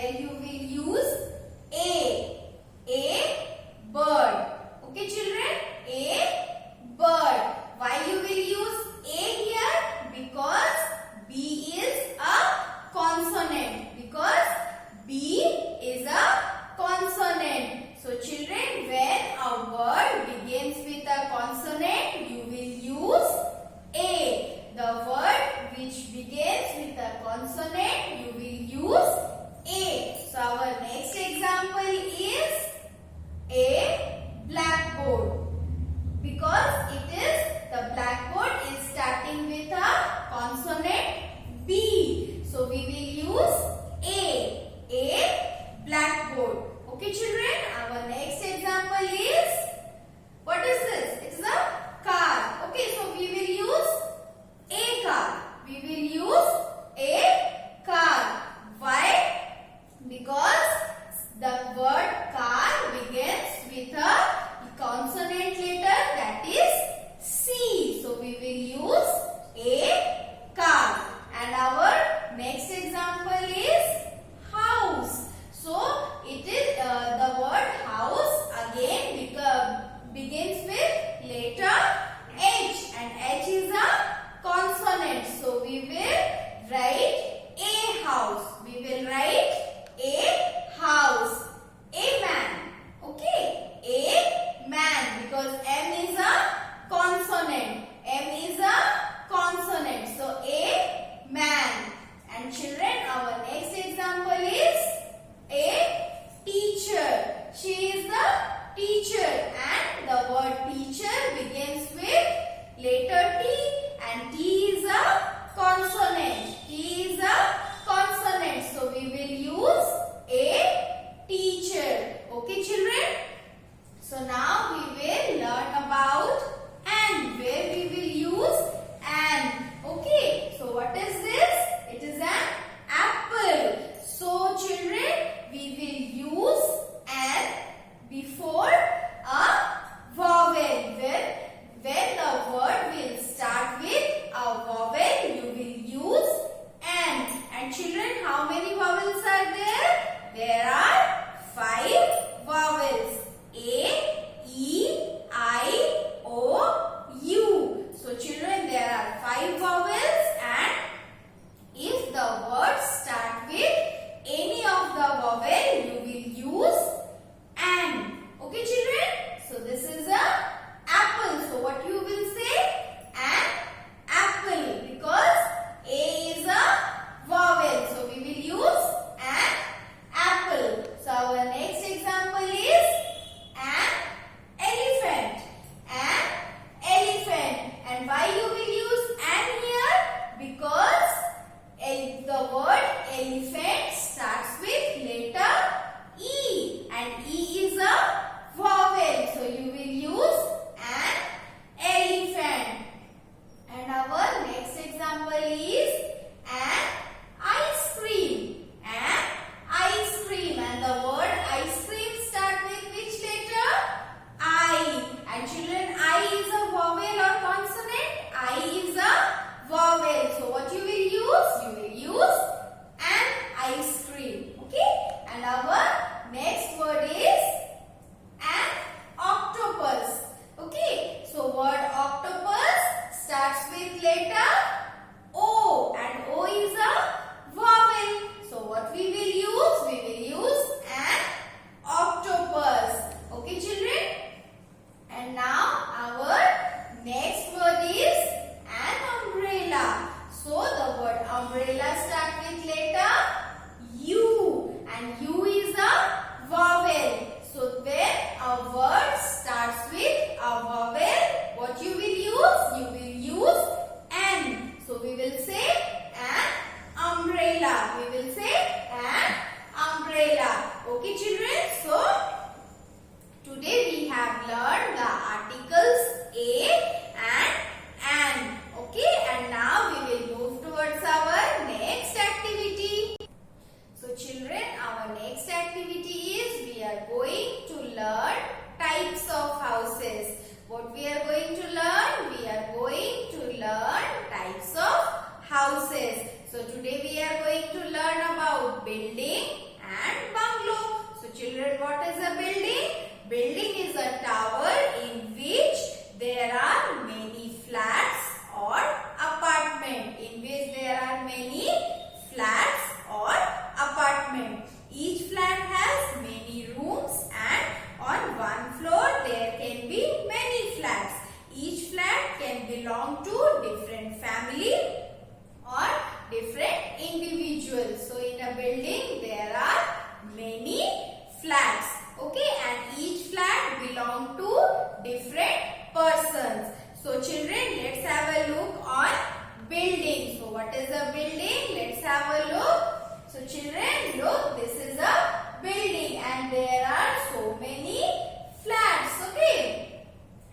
where you will use A. A bird. Okay children, a bird. Why you will use A here? Because B is a consonant. Because B is a consonant. So children, when a word begins with a consonant, you will use A. The word which begins with a consonant, you will use A. So our next example is a blackboard. Because the blackboard is starting with a consonant B. So we will use A blackboard. Okay children, our next example is, what is this? It's a car. Okay, so we will use a car. We will use a car. Why? Because the word car begins with a consonant letter, that is C. So we will use a car. And our next example is house. So it is the word house again begins with letter H, and H is a consonant. So we will write a house. We will write a house. A man. Okay. A man, because M is a consonant. M is a consonant. So a man. And children, our next example is a teacher. She is the teacher, and the word teacher begins with letter T, and T is a consonant. T is a consonant. So we will use a teacher. Okay children? So now we will learn about and, where we will use and. Okay, so what is this? It is an apple. So children, we will use an before a vowel. When the word will start with a vowel, you will use an. And children, how many vowels are there? There are 5 vowels. A, E, I, O, U. So children, there are 5 vowels, and if the word start with any of the vowel, you will use an. Okay children? So this is a apple. So what you will say? An apple, because A is a vowel. So we will use an apple. So our next example is an elephant. An elephant. And why you will use an here? Because the word elephant starts with letter E, and E is a vowel. So you will use an elephant. And our next example is an ice cream. An ice cream. And the word ice cream starts with which letter? I. And children, I is a vowel or consonant? I is a vowel. So what you will use? You will use an ice cream. Okay? And our next word is an octopus. Okay? So word octopus starts with letter O, and O is a vowel. So what we will use? We will use an octopus. Okay children? And now our next word is an umbrella. So the word umbrella starts with letter U, and U is a vowel. So when a word starts with a vowel, what you will use? You will use an. So we will say an umbrella. We will say an umbrella. Okay children? So today we have learned the articles a and an. Okay, and now we will move towards our next activity. So children, our next activity is, we are going to learn types of houses. What we are going to learn? We are going to learn types of houses. So today we are going to learn about building and bungalow. So children, what is a building? Building is a tower in which there are many flats or apartment. In which there are many flats or apartment. Each flat has many rooms and on one floor there can be many flats. Each flat can belong to different family or different individuals. So in a building there are many flats. Okay, and each flat belong to different persons. So children, let's have a look on building. So what is a building? Let's have a look. So children, look, this is a building and there are so many flats. Okay,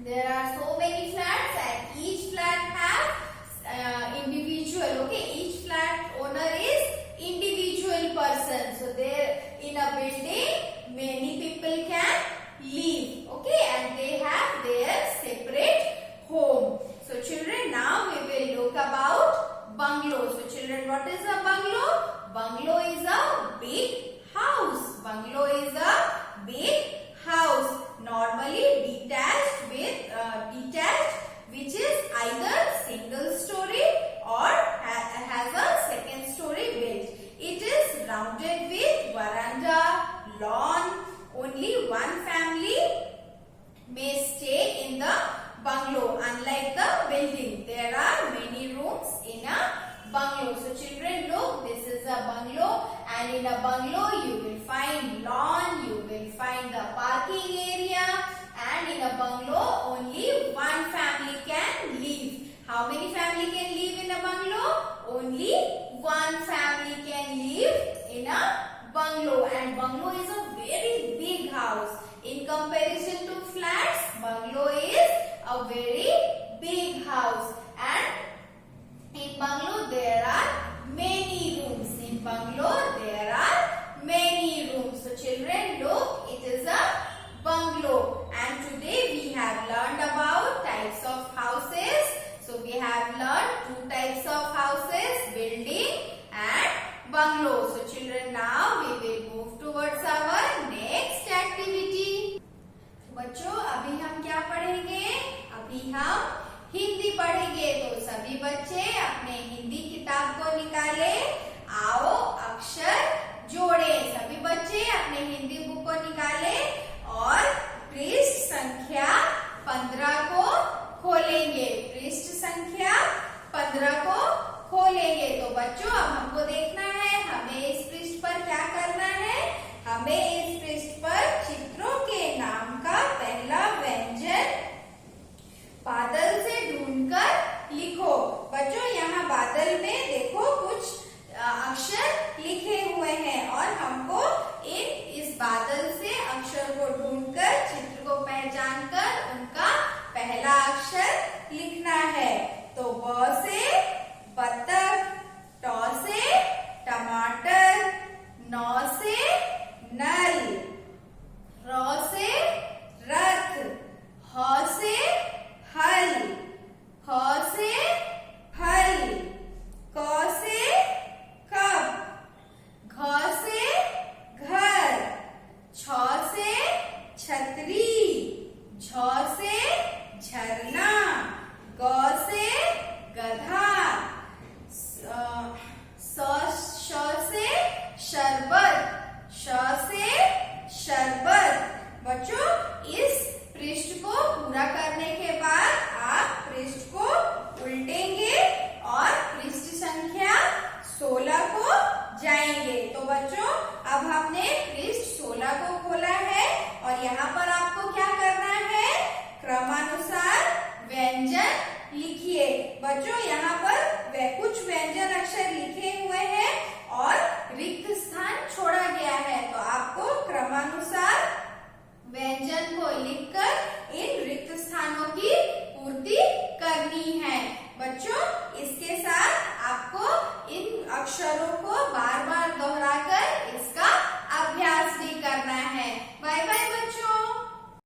there are so many flats and each flat has individual. Okay, each flat owner is individual person. So there in a building many people can live. Okay, and they have their separate home. So children, now we will look about bungalow. So children, what is a bungalow? Bungalow is a big house. Bungalow is a big house, normally detached which is either single story or has a second story built. It is rounded with veranda, lawn. Only one family may stay in the bungalow. Unlike the building, there are many rooms in a bungalow. So children, look, this is a bungalow and in a bungalow you will find lawn, you will find the parking area, and in a bungalow only one family can live. How many family can live in a bungalow? Only one family can live in a bungalow, and bungalow is a very big house. In comparison to flats, bungalow is a very big house, and in bungalow there are many rooms. In bungalow there are many rooms. So children, look, it is a bungalow, and today we have learned about types of houses. So we have learned two types of houses, building and bungalow. So children, now we will move towards our next activity. बच्चों, अभी हम क्या पढ़ेंगे? अभी हम हिंदी पढ़ेंगे। तो सभी बच्चे अपने हिंदी किताब को निकाले, आओ अक्षर जोड़े। सभी बच्चे अपने हिंदी बुक को निकाले और पृष्ठ संख्या 15 को खोलेंगे। पृष्ठ संख्या 15 को खोलेंगे। तो बच्चों, अब हमको देखना है हमें इस पृष्ठ पर क्या करना है। हमें इस पृष्ठ पर चित्रों के नाम का पहला व्यंजन बादल से ढूंढकर लिखो। बच्चों, यहाँ बादल में देखो कुछ अक्षर लिखे हुए हैं और हमको इस बादल से अक्षर को ढूंढकर चित्र को पहचान कर उनका पहला अक्षर लिखना है। तो ब से बत्तख, ट से टमाटर, न से नल, र से रथ, ह से हल, फ से फल, क से कप, घ से घर, छ से छतरी, झ से झरना, ग से गधा, श से शरबत, श से शरबत। बच्चों, इस पृष्ठ को पूरा करने के बाद आप पृष्ठ को उल्टेंगे और पृष्ठ संख्या 16 को जाएंगे। तो बच्चों, अब हमने पृष्ठ 16 को खोला है और यहाँ पर आपको क्या करना है? क्रमानुसार व्यंजन लिखिए। बच्चों, यहाँ पर कुछ व्यंजन अक्षर